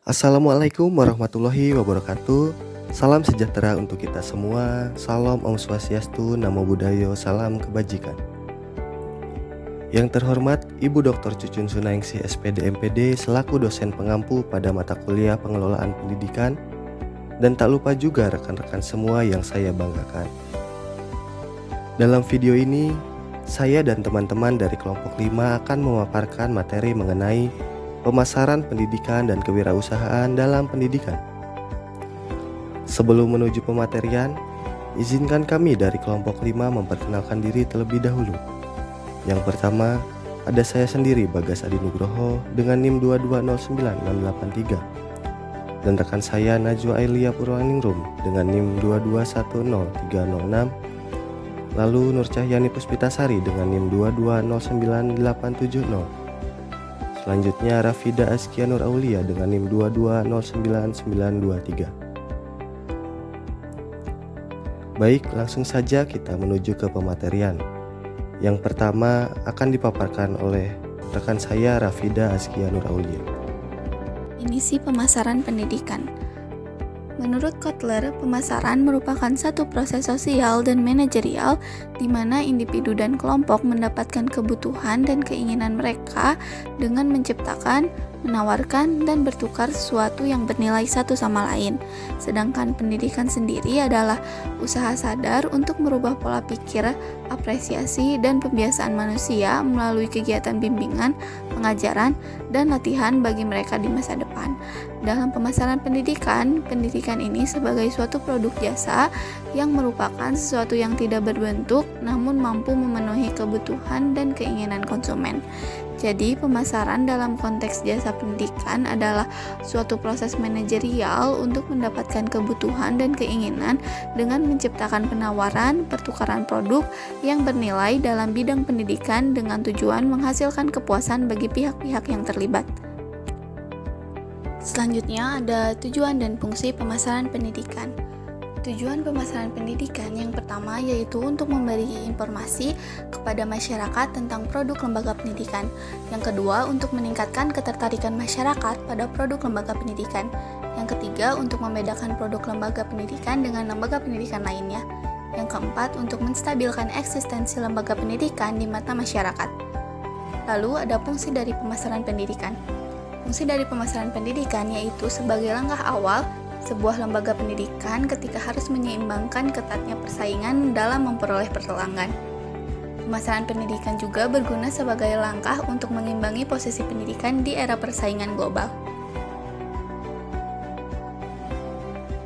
Assalamualaikum warahmatullahi wabarakatuh. Salam sejahtera untuk kita semua. Salam Om Swastiastu, Namo Buddhaya, salam kebajikan. Yang terhormat Ibu Dr. Cucun Sunaingsi SPD MPD selaku dosen pengampu pada mata kuliah Pengelolaan Pendidikan, dan tak lupa juga rekan-rekan semua yang saya banggakan. Dalam video ini, saya dan teman-teman dari kelompok 5 akan memaparkan materi mengenai pemasaran pendidikan dan kewirausahaan dalam pendidikan. Sebelum menuju pematerian, izinkan kami dari kelompok 5 memperkenalkan diri terlebih dahulu. Yang pertama, ada saya sendiri, Bagas Adi Nugroho dengan NIM 2209683, dan rekan saya Najwa Ailia Purwaningrum dengan NIM 2210306, lalu Nur Cahyani Puspitasari dengan NIM 2209870. Selanjutnya Rafida Askia Nur Aulia dengan NIM 2209923. Baik, langsung saja kita menuju ke pematerian. Yang pertama akan dipaparkan oleh rekan saya Rafida Askia Nur Aulia. Definisi pemasaran pendidikan. Menurut Kotler, pemasaran merupakan satu proses sosial dan manajerial di mana individu dan kelompok mendapatkan kebutuhan dan keinginan mereka dengan menciptakan, menawarkan, dan bertukar sesuatu yang bernilai satu sama lain. Sedangkan pendidikan sendiri adalah usaha sadar untuk merubah pola pikir, apresiasi, dan kebiasaan manusia melalui kegiatan bimbingan, pengajaran, dan latihan bagi mereka di masa depan. Dalam pemasaran pendidikan, pendidikan ini sebagai suatu produk jasa yang merupakan sesuatu yang tidak berbentuk namun mampu memenuhi kebutuhan dan keinginan konsumen. Jadi, pemasaran dalam konteks jasa pendidikan adalah suatu proses manajerial untuk mendapatkan kebutuhan dan keinginan dengan menciptakan penawaran, pertukaran produk yang bernilai dalam bidang pendidikan dengan tujuan menghasilkan kepuasan bagi pihak-pihak yang terlibat. Selanjutnya ada tujuan dan fungsi pemasaran pendidikan. Tujuan pemasaran pendidikan yang pertama yaitu untuk memberi informasi kepada masyarakat tentang produk lembaga pendidikan. Yang kedua, untuk meningkatkan ketertarikan masyarakat pada produk lembaga pendidikan. Yang ketiga, untuk membedakan produk lembaga pendidikan dengan lembaga pendidikan lainnya. Yang keempat, untuk menstabilkan eksistensi lembaga pendidikan di mata masyarakat. Lalu ada fungsi dari pemasaran pendidikan. Fungsi dari pemasaran pendidikan yaitu sebagai langkah awal sebuah lembaga pendidikan ketika harus menyeimbangkan ketatnya persaingan dalam memperoleh pelanggan. Pemasaran pendidikan juga berguna sebagai langkah untuk mengimbangi posisi pendidikan di era persaingan global.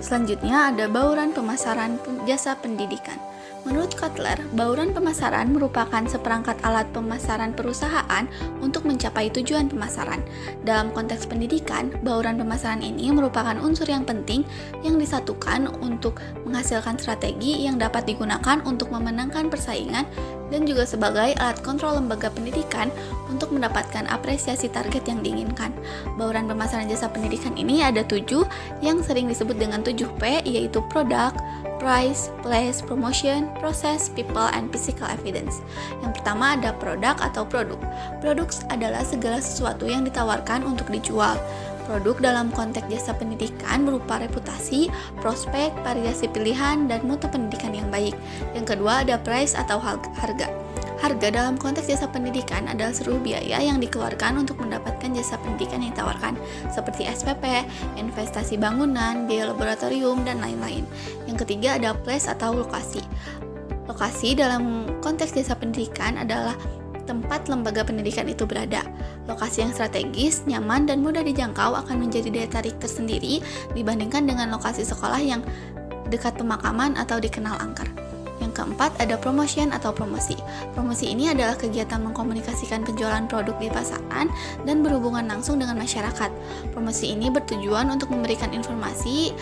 Selanjutnya ada bauran pemasaran jasa pendidikan. Menurut Kotler, bauran pemasaran merupakan seperangkat alat pemasaran perusahaan untuk mencapai tujuan pemasaran. Dalam konteks pendidikan, bauran pemasaran ini merupakan unsur yang penting yang disatukan untuk menghasilkan strategi yang dapat digunakan untuk memenangkan persaingan dan juga sebagai alat kontrol lembaga pendidikan untuk mendapatkan apresiasi target yang diinginkan. Bauran pemasaran jasa pendidikan ini ada 7 yang sering disebut dengan 7P, yaitu product, price, place, promotion, process, people, and physical evidence. Yang pertama ada produk atau produk. Produk adalah segala sesuatu yang ditawarkan untuk dijual. Produk dalam konteks jasa pendidikan berupa reputasi, prospek, variasi pilihan, dan mutu pendidikan yang baik. Yang kedua ada price atau harga. Harga dalam konteks jasa pendidikan adalah seluruh biaya yang dikeluarkan untuk mendapatkan jasa pendidikan yang ditawarkan, seperti SPP, investasi bangunan, biaya laboratorium, dan lain-lain. Yang ketiga ada place atau lokasi. Lokasi dalam konteks jasa pendidikan adalah tempat lembaga pendidikan itu berada. Lokasi yang strategis, nyaman, dan mudah dijangkau akan menjadi daya tarik tersendiri dibandingkan dengan lokasi sekolah yang dekat pemakaman atau dikenal angker. Yang keempat ada promotion atau promosi. Promosi ini adalah kegiatan mengkomunikasikan penjualan produk di pasaran dan berhubungan langsung dengan masyarakat. Promosi ini bertujuan untuk memberikan informasi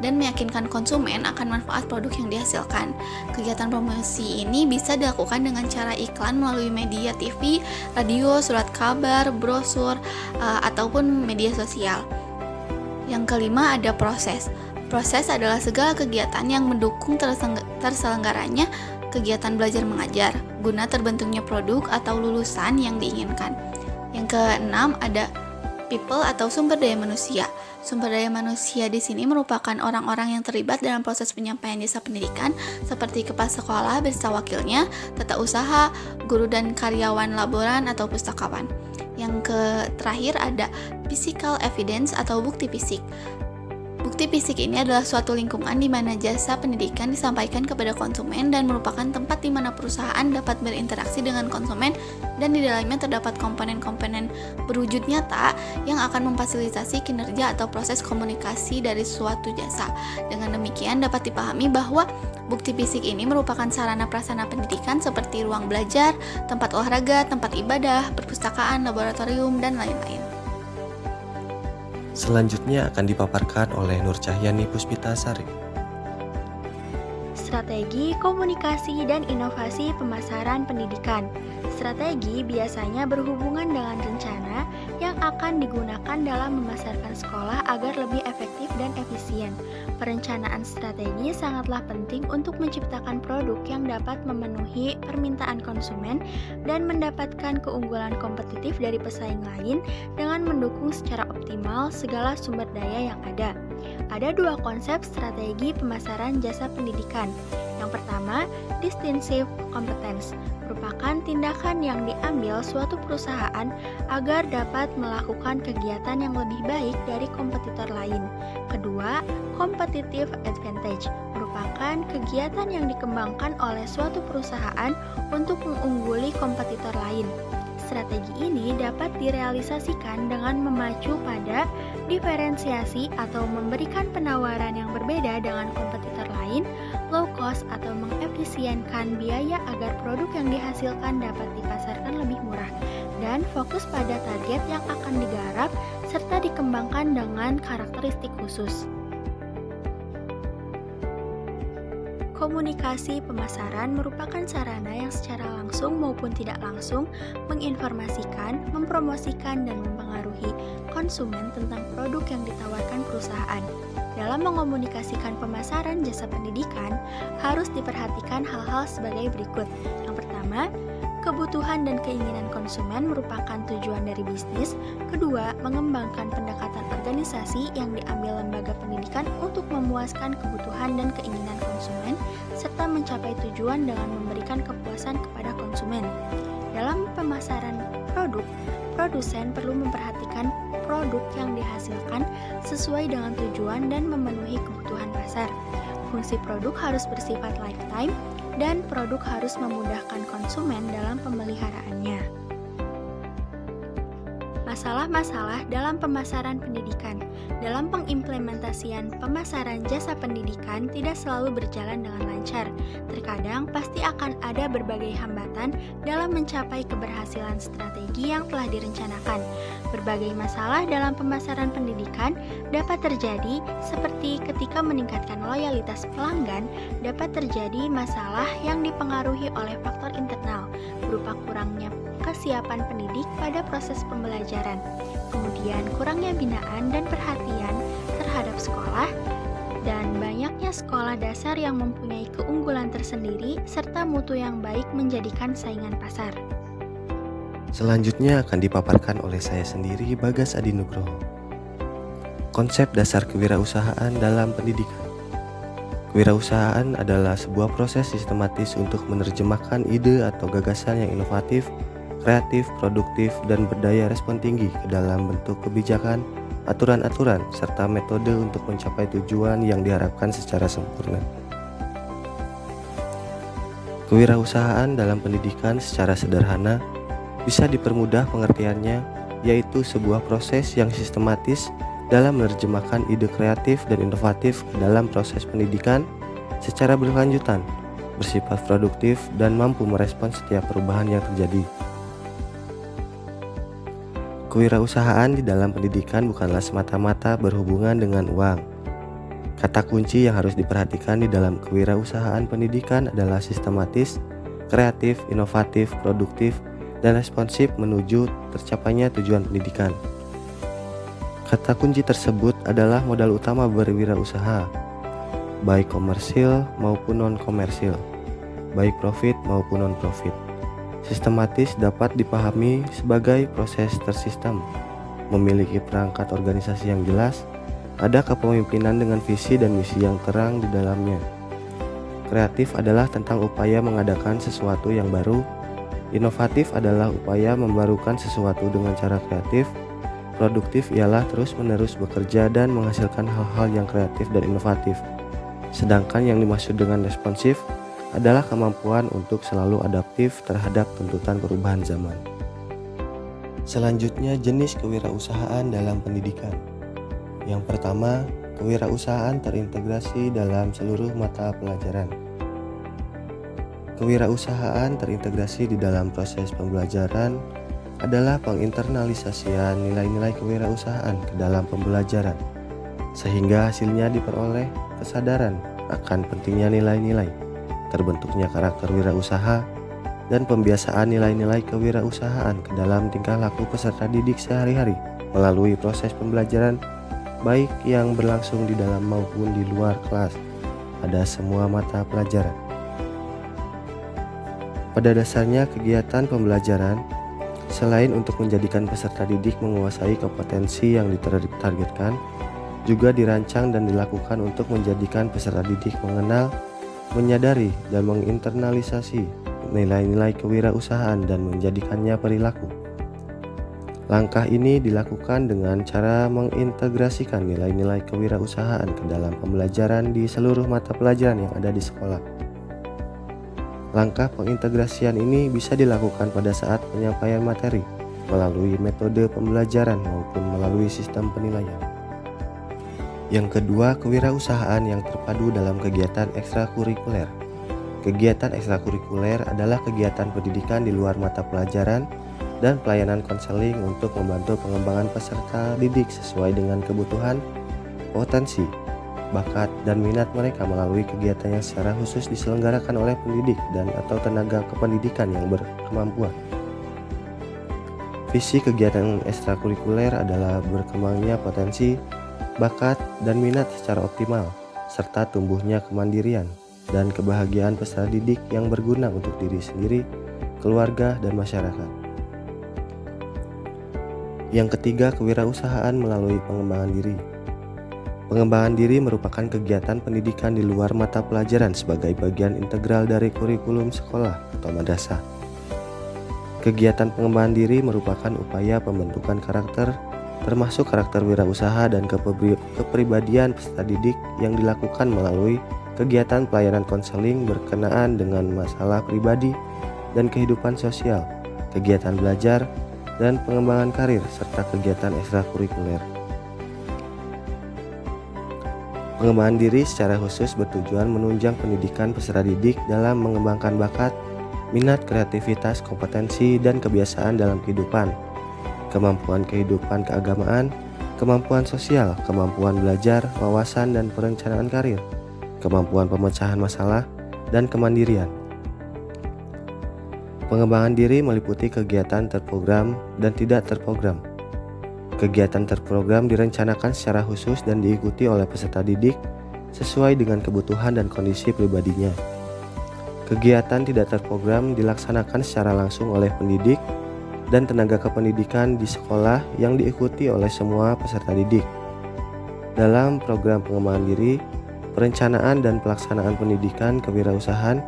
dan meyakinkan konsumen akan manfaat produk yang dihasilkan. Kegiatan promosi ini bisa dilakukan dengan cara iklan melalui media TV, radio, surat kabar, brosur, ataupun media sosial. Yang kelima ada proses. Proses adalah segala kegiatan yang mendukung terselenggaranya kegiatan belajar mengajar guna terbentuknya produk atau lulusan yang diinginkan. Yang keenam ada people atau sumber daya manusia. Sumber daya manusia di sini merupakan orang-orang yang terlibat dalam proses penyampaian jasa pendidikan seperti kepala sekolah beserta wakilnya, tata usaha, guru dan karyawan laboran atau pustakawan. Yang terakhir ada physical evidence atau bukti fisik. Bukti fisik ini adalah suatu lingkungan di mana jasa pendidikan disampaikan kepada konsumen dan merupakan tempat di mana perusahaan dapat berinteraksi dengan konsumen dan di dalamnya terdapat komponen-komponen berwujud nyata yang akan memfasilitasi kinerja atau proses komunikasi dari suatu jasa. Dengan demikian dapat dipahami bahwa bukti fisik ini merupakan sarana prasarana pendidikan seperti ruang belajar, tempat olahraga, tempat ibadah, perpustakaan, laboratorium, dan lain-lain. Selanjutnya akan dipaparkan oleh Nur Cahyani Puspitasari. Strategi komunikasi dan inovasi pemasaran pendidikan. Strategi biasanya berhubungan dengan rencana yang akan digunakan dalam memasarkan sekolah agar lebih efektif dan efisien. Perencanaan strategi sangatlah penting untuk menciptakan produk yang dapat memenuhi permintaan konsumen dan mendapatkan keunggulan kompetitif dari pesaing lain dengan mendukung secara optimal segala sumber daya yang ada. Ada dua konsep strategi pemasaran jasa pendidikan. Yang pertama, distinctive competence, merupakan tindakan yang diambil suatu perusahaan agar dapat melakukan kegiatan yang lebih baik dari kompetitor lain. Kedua, competitive advantage, merupakan kegiatan yang dikembangkan oleh suatu perusahaan untuk mengungguli kompetitor lain. Strategi ini dapat direalisasikan dengan memacu pada diferensiasi atau memberikan penawaran yang berbeda dengan kompetitor lain, low cost atau mengefisienkan biaya agar produk yang dihasilkan dapat dipasarkan lebih murah, dan fokus pada target yang akan digarap serta dikembangkan dengan karakteristik khusus. Komunikasi pemasaran merupakan sarana yang secara langsung maupun tidak langsung menginformasikan, mempromosikan, dan mempengaruhi konsumen tentang produk yang ditawarkan perusahaan. Dalam mengomunikasikan pemasaran jasa pendidikan, harus diperhatikan hal-hal sebagai berikut. Yang pertama, kebutuhan dan keinginan konsumen merupakan tujuan dari bisnis. Kedua, mengembangkan pendekatan organisasi yang diambil lembaga pendidikan untuk memuaskan kebutuhan dan keinginan konsumen, serta mencapai tujuan dengan memberikan kepuasan kepada konsumen. Dalam pemasaran produk, produsen perlu memperhatikan produk yang dihasilkan sesuai dengan tujuan dan memenuhi kebutuhan pasar. Fungsi produk harus bersifat lifetime, dan produk harus memudahkan konsumen dalam pemeliharaannya. Masalah-masalah dalam pemasaran pendidikan. Dalam pengimplementasian pemasaran jasa pendidikan tidak selalu berjalan dengan lancar. Terkadang pasti akan ada berbagai hambatan dalam mencapai keberhasilan strategi yang telah direncanakan. Berbagai masalah dalam pemasaran pendidikan dapat terjadi, seperti ketika meningkatkan loyalitas pelanggan, dapat terjadi masalah yang dipengaruhi oleh faktor internal, berupa kurangnya kesiapan pendidik pada proses pembelajaran, kemudian kurangnya binaan dan perhatian terhadap sekolah, dan banyaknya sekolah dasar yang mempunyai keunggulan tersendiri serta mutu yang baik menjadikan saingan pasar. Selanjutnya akan dipaparkan oleh saya sendiri, Bagas Adi Nugroho. Konsep dasar kewirausahaan dalam pendidikan. Kewirausahaan adalah sebuah proses sistematis untuk menerjemahkan ide atau gagasan yang inovatif, kreatif, produktif, dan berdaya respon tinggi ke dalam bentuk kebijakan, aturan-aturan, serta metode untuk mencapai tujuan yang diharapkan secara sempurna. Kewirausahaan dalam pendidikan secara sederhana bisa dipermudah pengertiannya, yaitu sebuah proses yang sistematis dalam menerjemahkan ide kreatif dan inovatif ke dalam proses pendidikan secara berkelanjutan, bersifat produktif, dan mampu merespons setiap perubahan yang terjadi. Kewirausahaan di dalam pendidikan bukanlah semata-mata berhubungan dengan uang. Kata kunci yang harus diperhatikan di dalam kewirausahaan pendidikan adalah sistematis, kreatif, inovatif, produktif, dan responsif menuju tercapainya tujuan pendidikan. Kata kunci tersebut adalah modal utama berwirausaha, baik komersil maupun non-komersil, baik profit maupun non-profit. Sistematis dapat dipahami sebagai proses tersistem, memiliki perangkat organisasi yang jelas, ada kepemimpinan dengan visi dan misi yang terang di dalamnya. Kreatif adalah tentang upaya mengadakan sesuatu yang baru. Inovatif adalah upaya membarukan sesuatu dengan cara kreatif. Produktif ialah terus-menerus bekerja dan menghasilkan hal-hal yang kreatif dan inovatif. Sedangkan yang dimaksud dengan responsif adalah kemampuan untuk selalu adaptif terhadap tuntutan perubahan zaman. Selanjutnya, jenis kewirausahaan dalam pendidikan. Yang pertama, kewirausahaan terintegrasi dalam seluruh mata pelajaran. Kewirausahaan terintegrasi di dalam proses pembelajaran adalah penginternalisasian nilai-nilai kewirausahaan ke dalam pembelajaran, sehingga hasilnya diperoleh kesadaran akan pentingnya nilai-nilai, terbentuknya karakter wirausaha, dan pembiasaan nilai-nilai kewirausahaan ke dalam tingkah laku peserta didik sehari-hari melalui proses pembelajaran baik yang berlangsung di dalam maupun di luar kelas pada semua mata pelajaran. Pada dasarnya, kegiatan pembelajaran selain untuk menjadikan peserta didik menguasai kompetensi yang ditargetkan, juga dirancang dan dilakukan untuk menjadikan peserta didik mengenal, menyadari, dan menginternalisasi nilai-nilai kewirausahaan dan menjadikannya perilaku. Langkah ini dilakukan dengan cara mengintegrasikan nilai-nilai kewirausahaan ke dalam pembelajaran di seluruh mata pelajaran yang ada di sekolah. Langkah pengintegrasian ini bisa dilakukan pada saat penyampaian materi melalui metode pembelajaran maupun melalui sistem penilaian. Yang kedua, kewirausahaan yang terpadu dalam kegiatan ekstrakurikuler. Kegiatan ekstrakurikuler adalah kegiatan pendidikan di luar mata pelajaran dan pelayanan konseling untuk membantu pengembangan peserta didik sesuai dengan kebutuhan, potensi, bakat, dan minat mereka melalui kegiatan yang secara khusus diselenggarakan oleh pendidik dan atau tenaga kependidikan yang berkemampuan. Visi kegiatan ekstrakurikuler adalah berkembangnya potensi, bakat, dan minat secara optimal, serta tumbuhnya kemandirian dan kebahagiaan peserta didik yang berguna untuk diri sendiri, keluarga, dan masyarakat. Yang ketiga, kewirausahaan melalui pengembangan diri. Pengembangan diri merupakan kegiatan pendidikan di luar mata pelajaran sebagai bagian integral dari kurikulum sekolah atau madrasah. Kegiatan pengembangan diri merupakan upaya pembentukan karakter, termasuk karakter wirausaha dan kepribadian peserta didik yang dilakukan melalui kegiatan pelayanan konseling berkenaan dengan masalah pribadi dan kehidupan sosial, kegiatan belajar, dan pengembangan karir, serta kegiatan ekstrakurikuler. Pengembangan diri secara khusus bertujuan menunjang pendidikan peserta didik dalam mengembangkan bakat, minat, kreativitas, kompetensi, dan kebiasaan dalam kehidupan, kemampuan kehidupan keagamaan, kemampuan sosial, kemampuan belajar, wawasan dan perencanaan karir, kemampuan pemecahan masalah, dan kemandirian. Pengembangan diri meliputi kegiatan terprogram dan tidak terprogram. Kegiatan terprogram direncanakan secara khusus dan diikuti oleh peserta didik sesuai dengan kebutuhan dan kondisi pribadinya. Kegiatan tidak terprogram dilaksanakan secara langsung oleh pendidik dan tenaga kependidikan di sekolah yang diikuti oleh semua peserta didik. Dalam program pengembangan diri, perencanaan dan pelaksanaan pendidikan kewirausahaan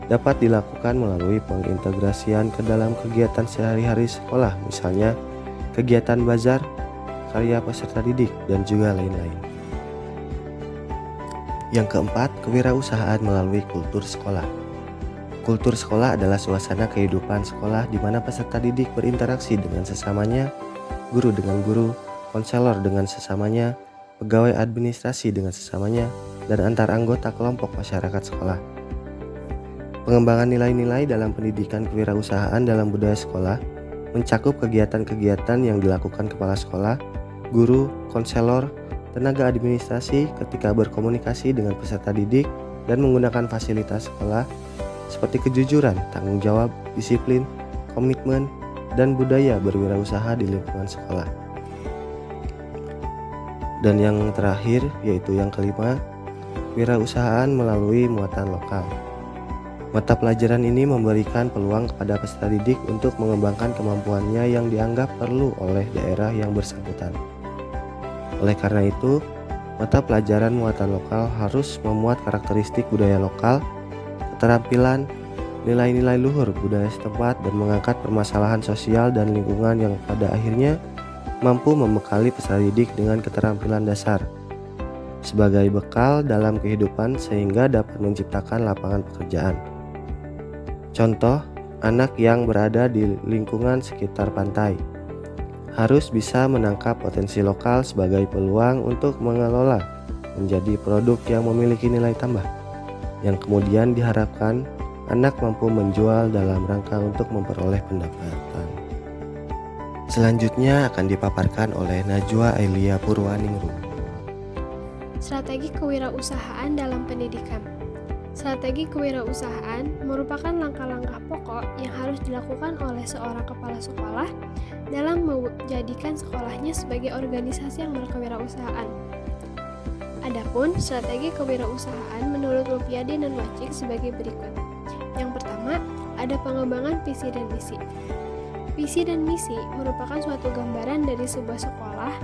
dapat dilakukan melalui pengintegrasian ke dalam kegiatan sehari-hari sekolah, misalnya kegiatan bazar, karya peserta didik, dan juga lain-lain. Yang keempat, kewirausahaan melalui kultur sekolah. Kultur sekolah adalah suasana kehidupan sekolah di mana peserta didik berinteraksi dengan sesamanya, guru dengan guru, konselor dengan sesamanya, pegawai administrasi dengan sesamanya, dan antar anggota kelompok masyarakat sekolah. Pengembangan nilai-nilai dalam pendidikan kewirausahaan dalam budaya sekolah mencakup kegiatan-kegiatan yang dilakukan kepala sekolah, guru, konselor, tenaga administrasi ketika berkomunikasi dengan peserta didik dan menggunakan fasilitas sekolah seperti kejujuran, tanggung jawab, disiplin, komitmen, dan budaya berwirausaha di lingkungan sekolah. Dan yang terakhir, yaitu yang kelima, wirausahaan melalui muatan lokal. Mata pelajaran ini memberikan peluang kepada peserta didik untuk mengembangkan kemampuannya yang dianggap perlu oleh daerah yang bersangkutan. Oleh karena itu, mata pelajaran muatan lokal harus memuat karakteristik budaya lokal, keterampilan, nilai-nilai luhur budaya setempat, dan mengangkat permasalahan sosial dan lingkungan yang pada akhirnya mampu membekali peserta didik dengan keterampilan dasar sebagai bekal dalam kehidupan sehingga dapat menciptakan lapangan pekerjaan. Contoh, anak yang berada di lingkungan sekitar pantai harus bisa menangkap potensi lokal sebagai peluang untuk mengelola menjadi produk yang memiliki nilai tambah, yang kemudian diharapkan anak mampu menjual dalam rangka untuk memperoleh pendapatan. Selanjutnya akan dipaparkan oleh Najwa Ailia Purwaningrum. Strategi kewirausahaan dalam pendidikan. Strategi kewirausahaan merupakan langkah-langkah pokok yang harus dilakukan oleh seorang kepala sekolah dalam menjadikan sekolahnya sebagai organisasi yang berkewirausahaan. Adapun strategi kewirausahaan menurut Lupiadi dan Wacik sebagai berikut. Yang pertama, ada pengembangan visi dan misi. Visi dan misi merupakan suatu gambaran dari sebuah sekolah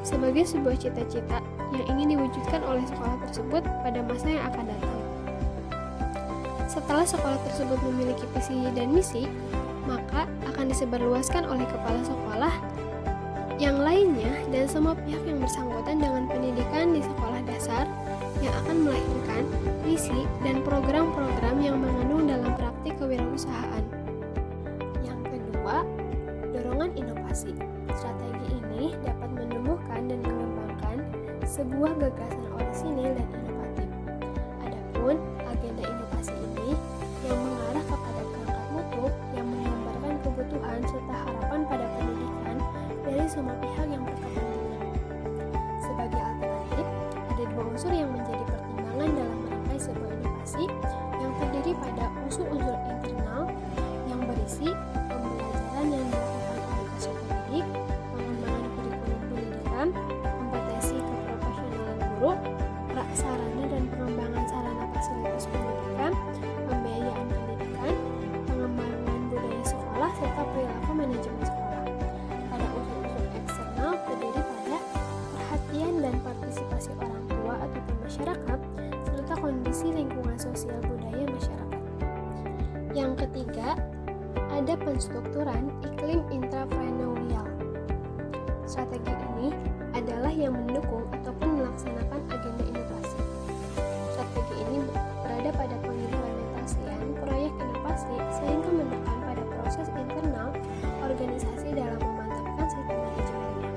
sebagai sebuah cita-cita yang ingin diwujudkan oleh sekolah tersebut pada masa yang akan datang. Setelah sekolah tersebut memiliki visi dan misi, maka akan disebarluaskan oleh kepala sekolah yang lainnya dan semua pihak yang bersangkutan dengan pendidikan di sekolah dasar yang akan melahirkan misi dan program-program yang mengandung dalam praktik kewirausahaan. Yang kedua, dorongan inovasi. Strategi ini dapat menumbuhkan dan mengembangkan sebuah gagasan orisinil dan inovatif. Adapun agenda inovasi ini yang mengarah kepada perangkat mutu yang menggambarkan kebutuhan serta harapan pada pendidikan dari semua pihak yang berkepentingan. Sebagai alternatif, ada dua unsur yang menjadi pertimbangan dalam merangkai sebuah inovasi yang terdiri pada unsur-unsur internal yang berisi pembelajaran yang dilakukan oleh peserta didik, pengembangan kurikulum pendidikan, kompetensi keprofesionalan guru, sarana dan pengembangan sarana fasilitas pendidikan, pembiayaan pendidikan, pengembangan budaya sekolah, serta perilaku manajemen sekolah. Pada unsur-unsur eksternal terdiri pada perhatian dan partisipasi orang tua ataupun masyarakat, serta kondisi lingkungan sosial budaya masyarakat. Yang ketiga, ada penstrukturan iklim intrapreneurial. Strategi ini adalah yang mendukung ataupun melaksanakan agenda inovasi. Strategi ini berada pada pengimplementasian proyek inovasi sehingga menekan pada proses internal organisasi dalam memantapkan sistem manajemennya.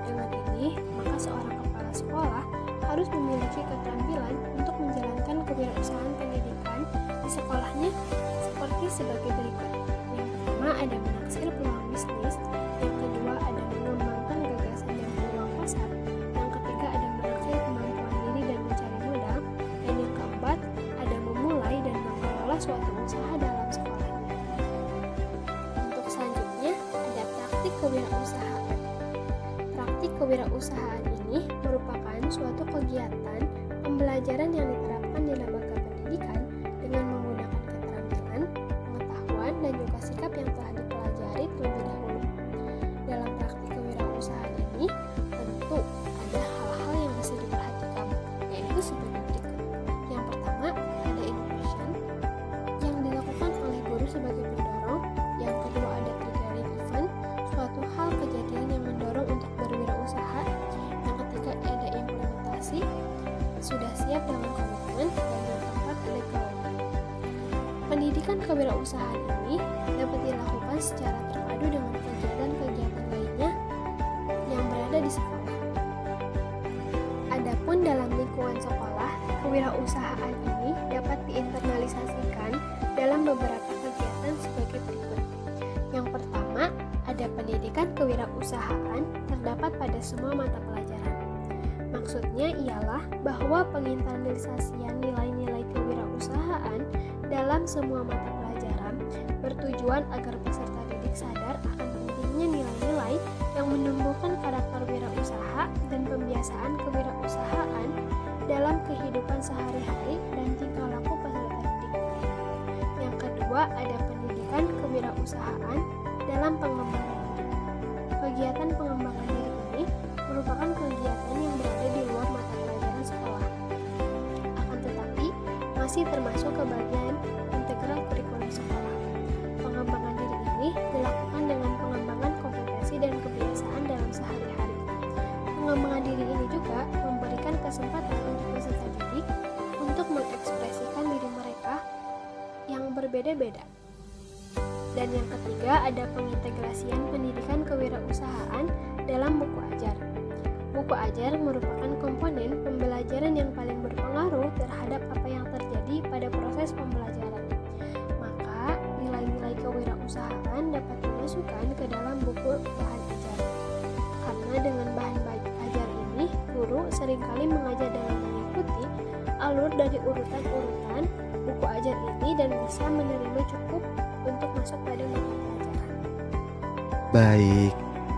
Dengan ini, maka seorang kepala sekolah harus memiliki keterampilan untuk menjalankan kewirausahaan pendidikan di sekolahnya seperti sebagai berikut. Yang pertama ada menaksir peluang bisnis, yang kedua ada mengembangkan gagasan dan peluang pasar, yang ketiga ada menaksir kemampuan diri dan mencari modal, dan yang keempat ada memulai dan mengelola suatu usaha dalam sekolahnya. Untuk selanjutnya ada praktik kewirausahaan. Praktik kewirausahaan ini merupakan suatu kegiatan pembelajaran yang diterapkan di lembaga pendidikan dengan menggunakan keterampilan, pengetahuan, dan juga sikap yang telah dipelajari terlebih dahulu. Dalam praktik kewirausahaan ini, tentu ada hal-hal yang mesti diperhatikan, yaitu sebagai berikut. Yang pertama, ada innovation yang dilakukan oleh guru sebagai pendorong. Yang kedua, ada triggering event, suatu hal kejadian yang mendorong untuk berwirausaha. Yang ketiga, ada implementasi, sudah siap dengan komitmen. Dan yang keempat, ada goal. Pendidikan kewirausahaan ini dapat dilakukan secara terpadu dengan kegiatan-kegiatan lainnya yang berada di sekolah. Adapun dalam lingkungan sekolah, kewirausahaan ini dapat diinternalisasikan dalam beberapa kegiatan sebagai berikut. Yang pertama, ada pendidikan kewirausahaan terdapat pada semua mata pelajaran. Maksudnya ialah bahwa penginternalisasian nilai-nilai kewirausahaan dalam semua mata pelajaran bertujuan agar peserta didik sadar akan pentingnya nilai-nilai yang menumbuhkan karakter wirausaha dan pembiasaan kewirausahaan dalam kehidupan sehari-hari dan tingkah laku peserta didik. kedua ada pendidikan kewirausahaan dalam pengembangan diri. Kegiatan pengembangan diri ini merupakan kegiatan yang berada di luar mata pelajaran sekolah. Akan tetapi, masih termasuk ke bagian integral kurikulum sekolah. Pengembangan diri ini dilakukan dengan pengembangan kompetensi dan kebiasaan dalam sehari-hari. Pengembangan diri ini juga memberikan kesempatan untuk peserta didik untuk mengekspresikan diri mereka yang berbeda-beda. Dan yang ketiga ada pengintegrasian pendidikan kewirausahaan dalam buku ajar. Buku ajar merupakan komponen pembelajaran yang paling berpengaruh terhadap apa yang terjadi pada proses pembelajaran. Maka, nilai-nilai kewirausahaan dapat dimasukkan ke dalam buku bahan ajar. Karena dengan bahan ajar ini, guru seringkali mengajar dengan mengikuti alur dari urutan-urutan buku ajar ini dan bisa menerima cukup untuk masuk pada mata pelajaran. Baik,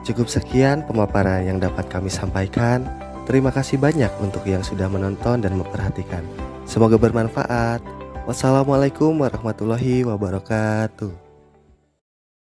cukup sekian pemaparan yang dapat kami sampaikan. Terima kasih banyak untuk yang sudah menonton dan memperhatikan. Semoga bermanfaat. Wassalamualaikum warahmatullahi wabarakatuh.